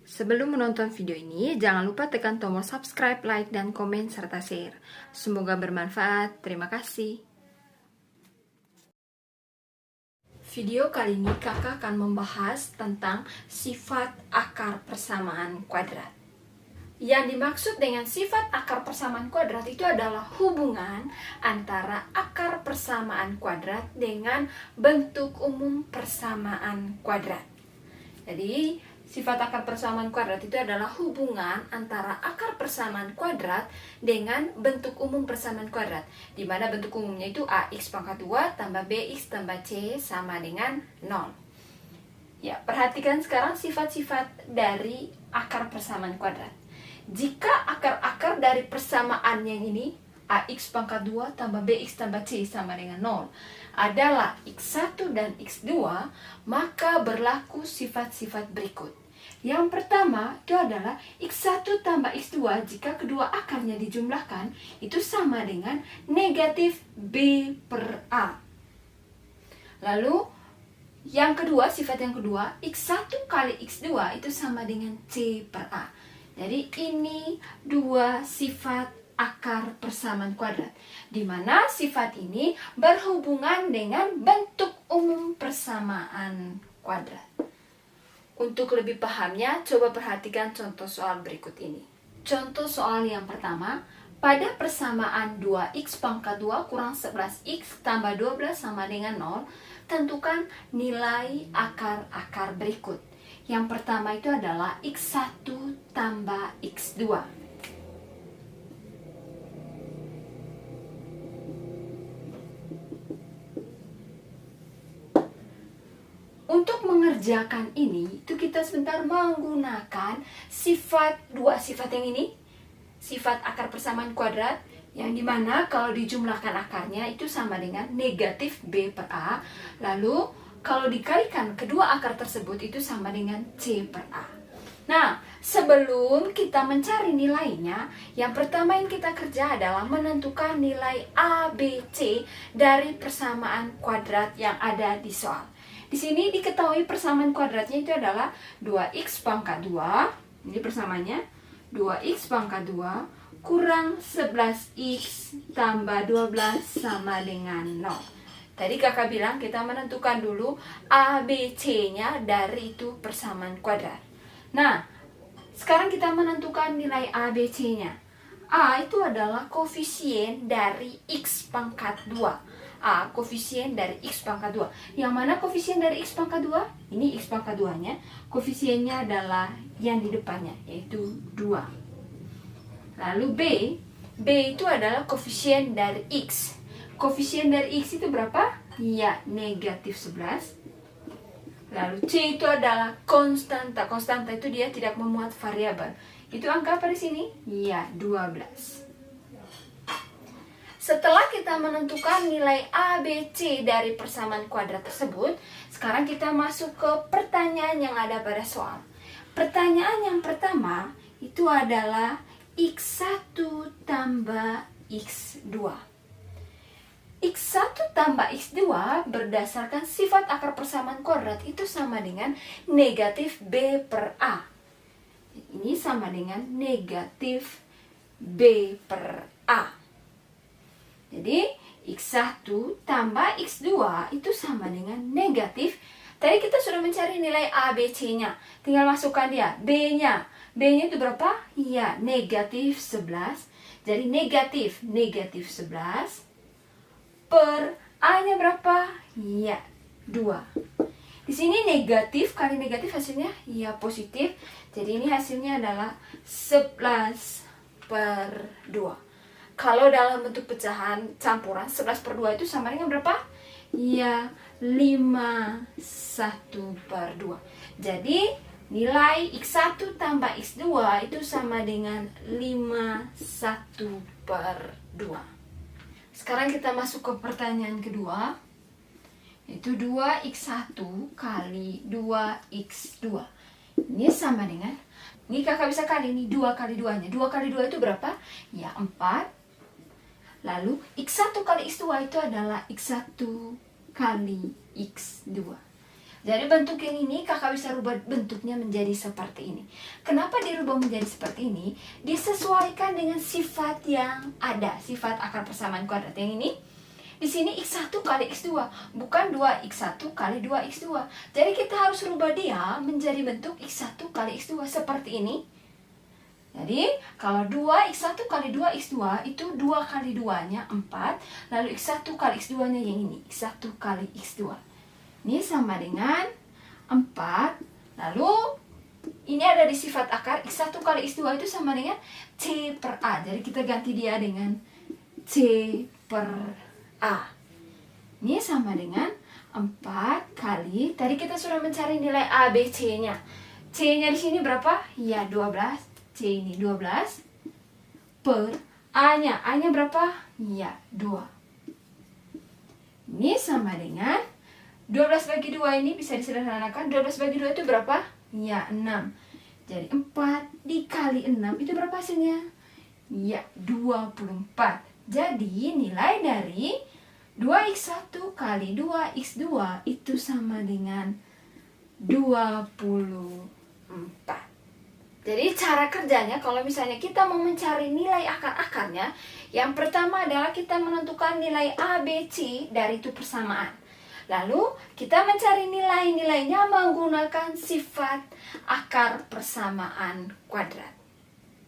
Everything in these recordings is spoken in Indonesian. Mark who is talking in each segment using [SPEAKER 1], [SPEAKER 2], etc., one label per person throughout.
[SPEAKER 1] Sebelum menonton video ini, jangan lupa tekan tombol subscribe, like, dan komen, serta share. Semoga bermanfaat. Terima kasih. Video kali ini kakak akan membahas tentang sifat akar persamaan kuadrat. Yang dimaksud dengan sifat akar persamaan kuadrat itu adalah hubungan antara akar persamaan kuadrat dengan bentuk umum persamaan kuadrat. Jadi, sifat akar persamaan kuadrat itu adalah hubungan antara akar persamaan kuadrat dengan bentuk umum persamaan kuadrat, di mana bentuk umumnya itu ax pangkat 2 tambah bx tambah c sama dengan 0. Ya, perhatikan sekarang sifat-sifat dari akar persamaan kuadrat. Jika akar-akar dari persamaan yang ini, ax pangkat 2 tambah bx tambah c sama dengan 0, adalah x1 dan x2, maka berlaku sifat-sifat berikut. Yang pertama itu adalah x1 tambah x2 jika kedua akarnya dijumlahkan itu sama dengan negatif b per a. Lalu yang kedua, sifat yang kedua, x1 kali x2 itu sama dengan c per a. Jadi ini dua sifat akar persamaan kuadrat, di mana sifat ini berhubungan dengan bentuk umum persamaan kuadrat. Untuk lebih pahamnya, coba perhatikan contoh soal berikut ini. Contoh soal yang pertama, pada persamaan 2x pangkat 2 kurang 11x tambah 12 sama dengan 0, tentukan nilai akar-akar berikut. Yang pertama itu adalah x1 tambah x2. Untuk mengerjakan ini, itu kita sebentar menggunakan dua sifat yang ini. Sifat akar persamaan kuadrat, yang dimana kalau dijumlahkan akarnya itu sama dengan negatif b per a. Lalu kalau dikalikan kedua akar tersebut itu sama dengan c per a. Nah, sebelum kita mencari nilainya, yang pertama yang kita kerja adalah menentukan nilai a, b, c dari persamaan kuadrat yang ada di soal. Di sini diketahui persamaan kuadratnya itu adalah 2x pangkat 2, ini persamaannya, 2x pangkat 2 kurang 11x tambah 12 sama dengan 0. Tadi kakak bilang kita menentukan dulu A, B, C-nya dari itu persamaan kuadrat. Nah, sekarang kita menentukan nilai A, B, C-nya. A itu adalah koefisien dari x pangkat 2. A, koefisien dari x pangkat 2. Yang mana koefisien dari x pangkat 2? Ini x pangkat 2-nya. Koefisiennya adalah yang di depannya, yaitu 2. Lalu B itu adalah koefisien dari x. Koefisien dari x itu berapa? Ya, negatif 11. Lalu C itu adalah konstanta. Konstanta itu dia tidak memuat variabel. Itu angka apa di sini? Ya, 12. Setelah kita menentukan nilai A, B, C dari persamaan kuadrat tersebut, sekarang kita masuk ke pertanyaan yang ada pada soal. Pertanyaan yang pertama itu adalah x1 tambah x2. x1 tambah x2 berdasarkan sifat akar persamaan kuadrat itu sama dengan negatif b per a. Ini sama dengan negatif b per a. Jadi x1 tambah x2 itu sama dengan negatif. Tadi kita sudah mencari nilai a, b, c-nya. Tinggal masukkan dia, b-nya. B-nya itu berapa? Ya, negatif 11. Jadi negatif 11 per A-nya berapa? Ya, 2. Di sini negatif kali negatif hasilnya ya positif. Jadi ini hasilnya adalah 11 per 2. Kalau dalam bentuk pecahan campuran 11 per 2 itu sama dengan berapa? Ya, 51 per 2. Jadi nilai x1 tambah x2 itu sama dengan 51 per 2. Sekarang kita masuk ke pertanyaan kedua, yaitu 2x1 kali 2x2. Ini sama dengan, ini kakak bisa kali, ini 2 kali 2-nya. 2 kali 2 itu berapa? Ya, 4. Lalu x1 kali x2 itu adalah x1 kali x2. Jadi bentuk yang ini kakak bisa rubah bentuknya menjadi seperti ini. Kenapa dirubah menjadi seperti ini? Disesuaikan dengan sifat yang ada, sifat akar persamaan kuadrat. Yang ini, di sini x1 kali x2, bukan 2x1 kali 2x2. Jadi kita harus rubah dia menjadi bentuk x1 kali x2 seperti ini. Jadi kalau 2x1 kali 2x2 itu 2 kali 2-nya 4. Lalu x1 kali x2-nya yang ini, x1 kali x2. Ini sama dengan 4. Lalu ini ada di sifat akar, x1 kali x2 itu sama dengan c per a. Jadi kita ganti dia dengan c per a. Ini sama dengan 4 kali, tadi kita sudah mencari nilai a, b, c-nya. C-nya di sini berapa? Ya 12. C ini 12 per a-nya. A-nya berapa? Ya 2. Ini sama dengan 12 bagi 2 ini bisa disederhanakan. 12 bagi 2 itu berapa? Ya 6. Jadi 4 dikali 6 itu berapa hasilnya? Ya 24. Jadi nilai dari 2x1 kali 2x2 itu sama dengan 24. Jadi cara kerjanya kalau misalnya kita mau mencari nilai akar-akarnya, yang pertama adalah kita menentukan nilai A, B, C dari itu persamaan. Lalu kita mencari nilai-nilainya menggunakan sifat akar persamaan kuadrat.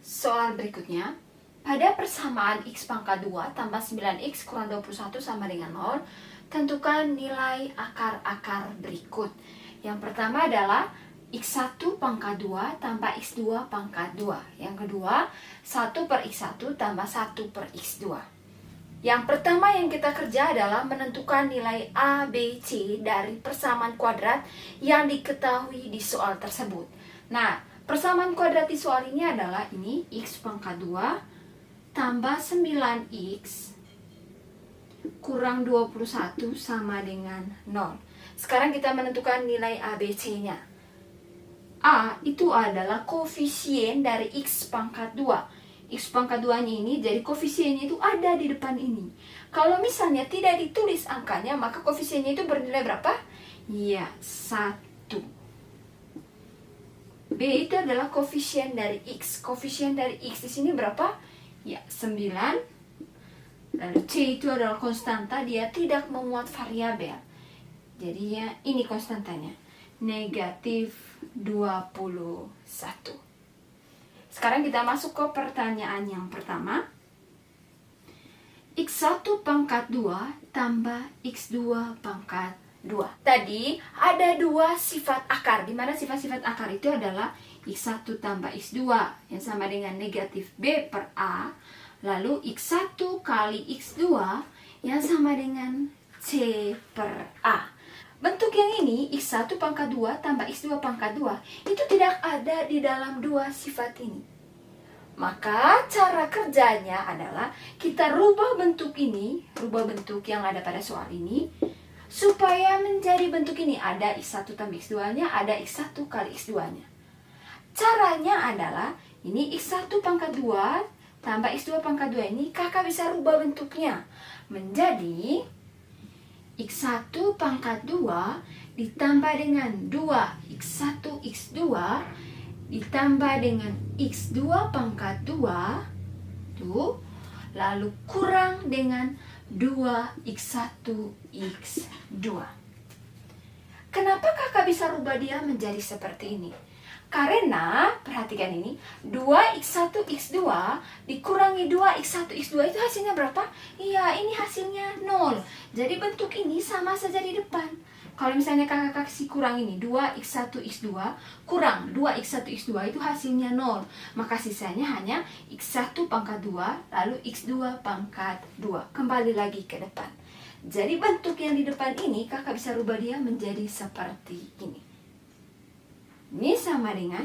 [SPEAKER 1] Soal berikutnya, pada persamaan x pangkat 2 tambah 9x kurang 21 sama dengan 0, tentukan nilai akar-akar berikut. Yang pertama adalah x1 pangkat 2 tambah x2 pangkat 2. Yang kedua, 1 per x1 tambah 1 per x2. Yang pertama yang kita kerja adalah menentukan nilai A, B, C dari persamaan kuadrat yang diketahui di soal tersebut. Nah, persamaan kuadrat di soal ini adalah ini x pangkat 2 tambah 9x kurang 21 sama dengan 0. Sekarang kita menentukan nilai A, B, C-nya. A itu adalah koefisien dari x pangkat 2. X pangkat 2-nya ini, jadi koefisiennya itu ada di depan ini. Kalau misalnya tidak ditulis angkanya, maka koefisiennya itu bernilai berapa? Ya, 1. B itu adalah koefisien dari X. Koefisien dari X di sini berapa? Ya, 9. Lalu C itu adalah konstanta, dia tidak memuat variabel. Jadi ya, ini konstantanya. Negatif 21. Sekarang kita masuk ke pertanyaan yang pertama. X1 pangkat 2 tambah X2 pangkat 2. Tadi ada dua sifat akar, di mana sifat-sifat akar itu adalah X1 tambah X2 yang sama dengan negatif B per A. Lalu X1 kali X2 yang sama dengan C per A. Bentuk yang ini, X1 pangkat 2 tambah X2 pangkat 2, itu tidak ada di dalam dua sifat ini. Maka cara kerjanya adalah kita rubah bentuk ini, rubah bentuk yang ada pada soal ini, supaya menjadi bentuk ini. Ada X1 tambah X2-nya, ada X1 kali X2-nya. Caranya adalah, ini X1 pangkat 2 tambah X2 pangkat 2 ini, kakak bisa rubah bentuknya menjadi X1 pangkat 2 ditambah dengan 2x1 x2 ditambah dengan x2 pangkat 2 tuh, lalu kurang dengan 2x1 x2. Kenapa kakak bisa rubah dia menjadi seperti ini? Karena, perhatikan ini, 2x1 x2 dikurangi 2x1 x2 itu hasilnya berapa? Iya, ini hasilnya 0. Jadi bentuk ini sama saja di depan. Kalau misalnya kakak kasih kurang ini, 2x1 x2 kurang 2x1 x2 itu hasilnya 0. Maka sisanya hanya x1 pangkat 2 lalu x2 pangkat 2. Kembali lagi ke depan. Jadi bentuk yang di depan ini kakak bisa rubah dia menjadi seperti ini. Ini sama dengan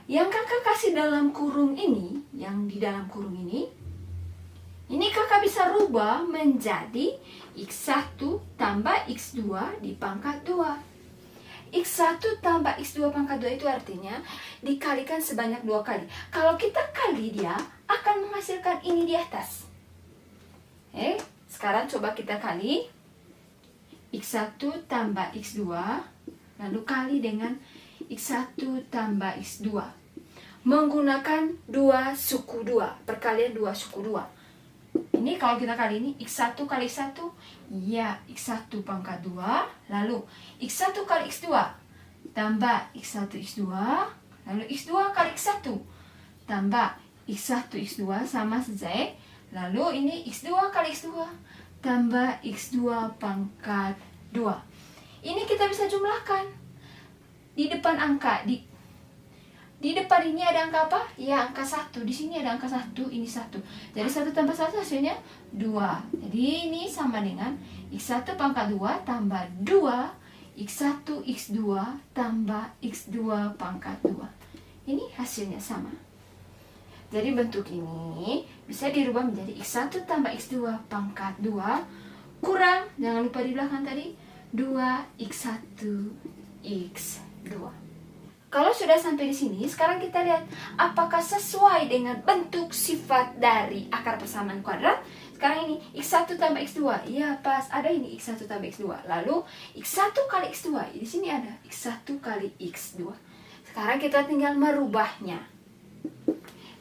[SPEAKER 1] yang kakak kasih dalam kurung ini, yang di dalam kurung ini kakak bisa rubah menjadi x1 tambah x2 di pangkat 2. X1 tambah x2 pangkat 2 itu artinya dikalikan sebanyak 2 kali. Kalau kita kali dia akan menghasilkan ini di atas. Sekarang coba kita kali X1 tambah X2 lalu kali dengan X1 tambah X2 menggunakan 2 suku 2, perkalian 2 suku 2. Ini kalau kita kali ini X1 kali X1, ya X1 pangkat 2, lalu X1 kali X2 tambah X1 X2, lalu X2 kali X1 tambah X1 X2 sama saja. Lalu ini X2 kali X2 tambah X2 pangkat 2. Ini kita bisa jumlahkan. Di depan angka, di depan ini ada angka apa? Ya, angka 1. Di sini ada angka 1, ini 1. Jadi 1 tambah 1 hasilnya 2. Jadi ini sama dengan X1 pangkat 2 tambah 2 X1 X2 tambah X2 pangkat 2. Ini hasilnya sama. Jadi bentuk ini bisa dirubah menjadi X1 tambah X2 pangkat 2 kurang, jangan lupa di belakang tadi, 2X1 X2. Kalau sudah sampai di sini, sekarang kita lihat apakah sesuai dengan bentuk sifat dari akar persamaan kuadrat. Sekarang ini X1 tambah X2, ya pas, ada ini X1 tambah X2. Lalu X1 kali X2, di sini ada X1 kali X2. Sekarang kita tinggal merubahnya.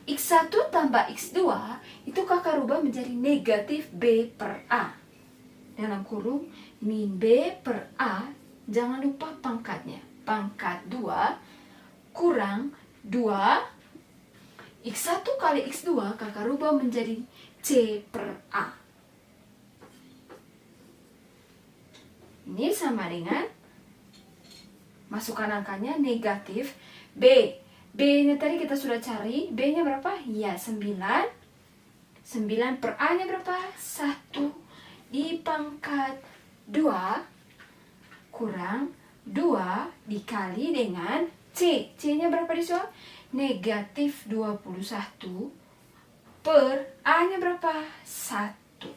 [SPEAKER 1] X1 tambah X2 itu kakak rubah menjadi negatif B per A. Dalam kurung min B per A, jangan lupa pangkatnya. Pangkat 2 kurang 2 X1 kali X2 kakak rubah menjadi C per A. Ini sama dengan masukkan angkanya negatif B. B-nya tadi kita sudah cari, B-nya berapa? Ya, 9. 9 per A-nya berapa? 1 dipangkat 2 kurang 2 dikali dengan C. C-nya berapa di soal? Negatif 21 per A-nya berapa? 1.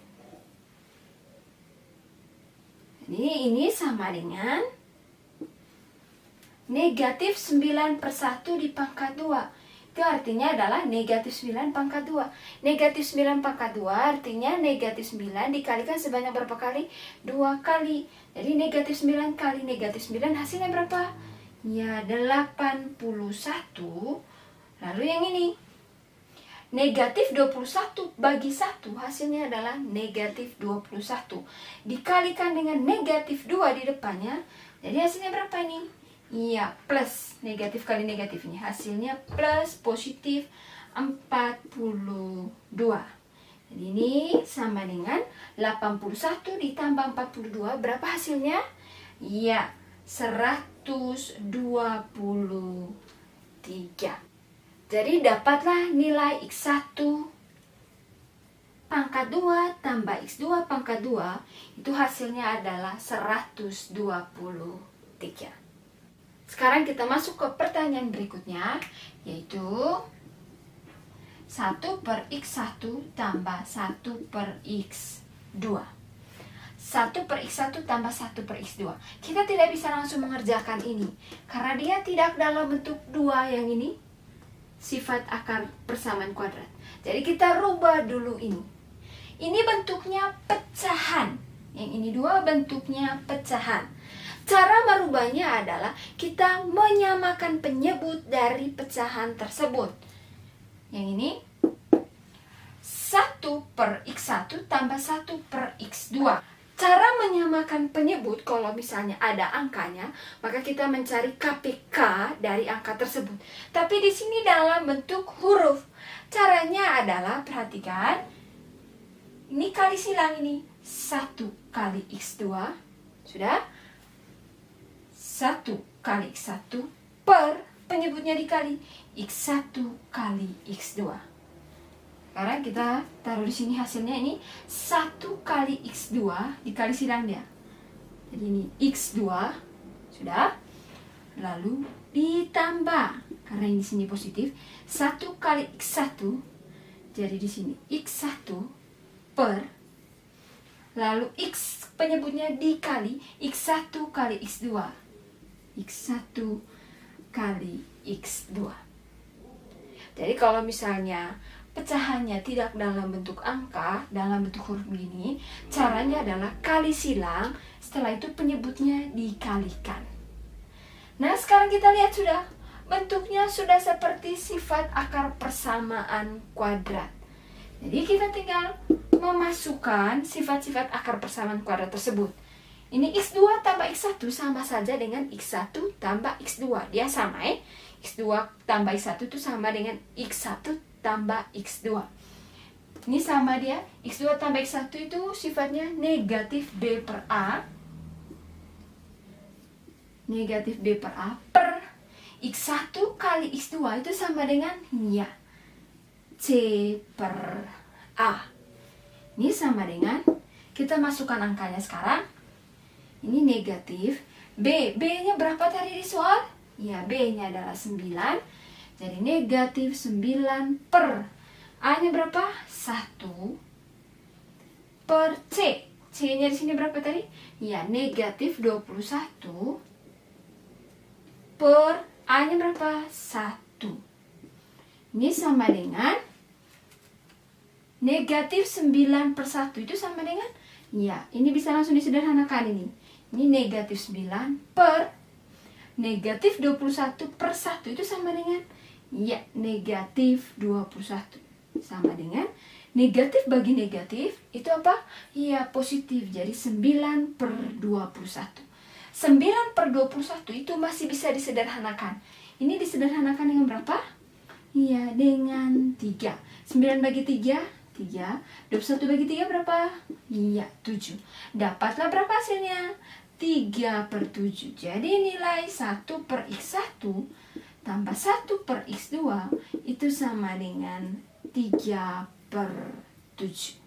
[SPEAKER 1] Ini sama dengan negatif 9 per 1 dipangkat 2. Itu artinya adalah negatif 9 pangkat 2. Negatif 9 pangkat 2 artinya negatif 9 dikalikan sebanyak berapa kali? 2 kali. Jadi negatif 9 kali negatif 9 hasilnya berapa? Ya, 81. Lalu yang ini. Negatif 21 bagi 1 hasilnya adalah negatif 21. Dikalikan dengan negatif 2 di depannya. Jadi hasilnya berapa ini? Iya, plus negatif kali negatif ini hasilnya plus positif 42. Jadi ini sama dengan 81 ditambah 42, berapa hasilnya? Iya, 123. Jadi dapatlah nilai X1 pangkat 2 tambah X2 pangkat 2 itu hasilnya adalah 123. Sekarang kita masuk ke pertanyaan berikutnya, yaitu 1 per X1 tambah 1 per X2. 1 per X1 tambah 1 per X2. Kita tidak bisa langsung mengerjakan ini, karena dia tidak dalam bentuk 2 yang ini, sifat akar persamaan kuadrat. Jadi kita rubah dulu ini. Ini bentuknya pecahan. Yang ini 2 bentuknya pecahan. Cara merubahnya adalah kita menyamakan penyebut dari pecahan tersebut. Yang ini 1 per X1 tambah 1 per X2. Cara menyamakan penyebut, kalau misalnya ada angkanya, maka kita mencari KPK dari angka tersebut. Tapi di sini dalam bentuk huruf. Caranya adalah, perhatikan, ini kali silang ini. 1 kali X2, sudah? 1 kali X1 per penyebutnya dikali X1 kali X2. Sekarang kita taruh di sini hasilnya ini 1 kali X2 dikali silang dia. Jadi ini X2, sudah. Lalu ditambah, karena ini di sini positif, 1 kali X1. Jadi di sini X1 per, lalu X penyebutnya dikali X1 kali X2. X1 kali X2. Jadi kalau misalnya pecahannya tidak dalam bentuk angka, dalam bentuk huruf begini, caranya adalah kali silang, setelah itu penyebutnya dikalikan. Nah, sekarang kita lihat sudah, bentuknya sudah seperti sifat akar persamaan kuadrat. Jadi kita tinggal memasukkan sifat-sifat akar persamaan kuadrat tersebut. Ini x2 tambah x1 sama saja dengan x1 tambah x2. Dia sama ya. x2 tambah x1 itu sama dengan x1 tambah x2. Ini sama dia. x2 tambah x1 itu sifatnya negatif b per a. Negatif b per a per x1 kali x2 itu sama dengan ya c per a. Ini sama dengan, kita masukkan angkanya sekarang. Ini negatif b-nya berapa tadi di soal? Ya, b-nya adalah 9. Jadi negatif 9 per a-nya berapa? 1 per c. C-nya di sini berapa tadi? Ya, negatif 21 per a-nya berapa? 1. Ini sama dengan negatif 9 per 1 itu sama dengan, ya, ini bisa langsung disederhanakan ini. Ini negatif 9 per negatif 21 per 1 itu sama dengan, ya, negatif 21. Sama dengan negatif bagi negatif itu apa? Ya, positif. Jadi 9 per 21. 9 per 21 itu masih bisa disederhanakan. Ini disederhanakan dengan berapa? Ya, dengan 3. 9 bagi 3, 3. 21 bagi 3 berapa? Iya, 7. Dapatlah berapa hasilnya? 3 per 7. Jadi nilai 1 per x1 tambah 1 per x2 itu sama dengan 3 per 7.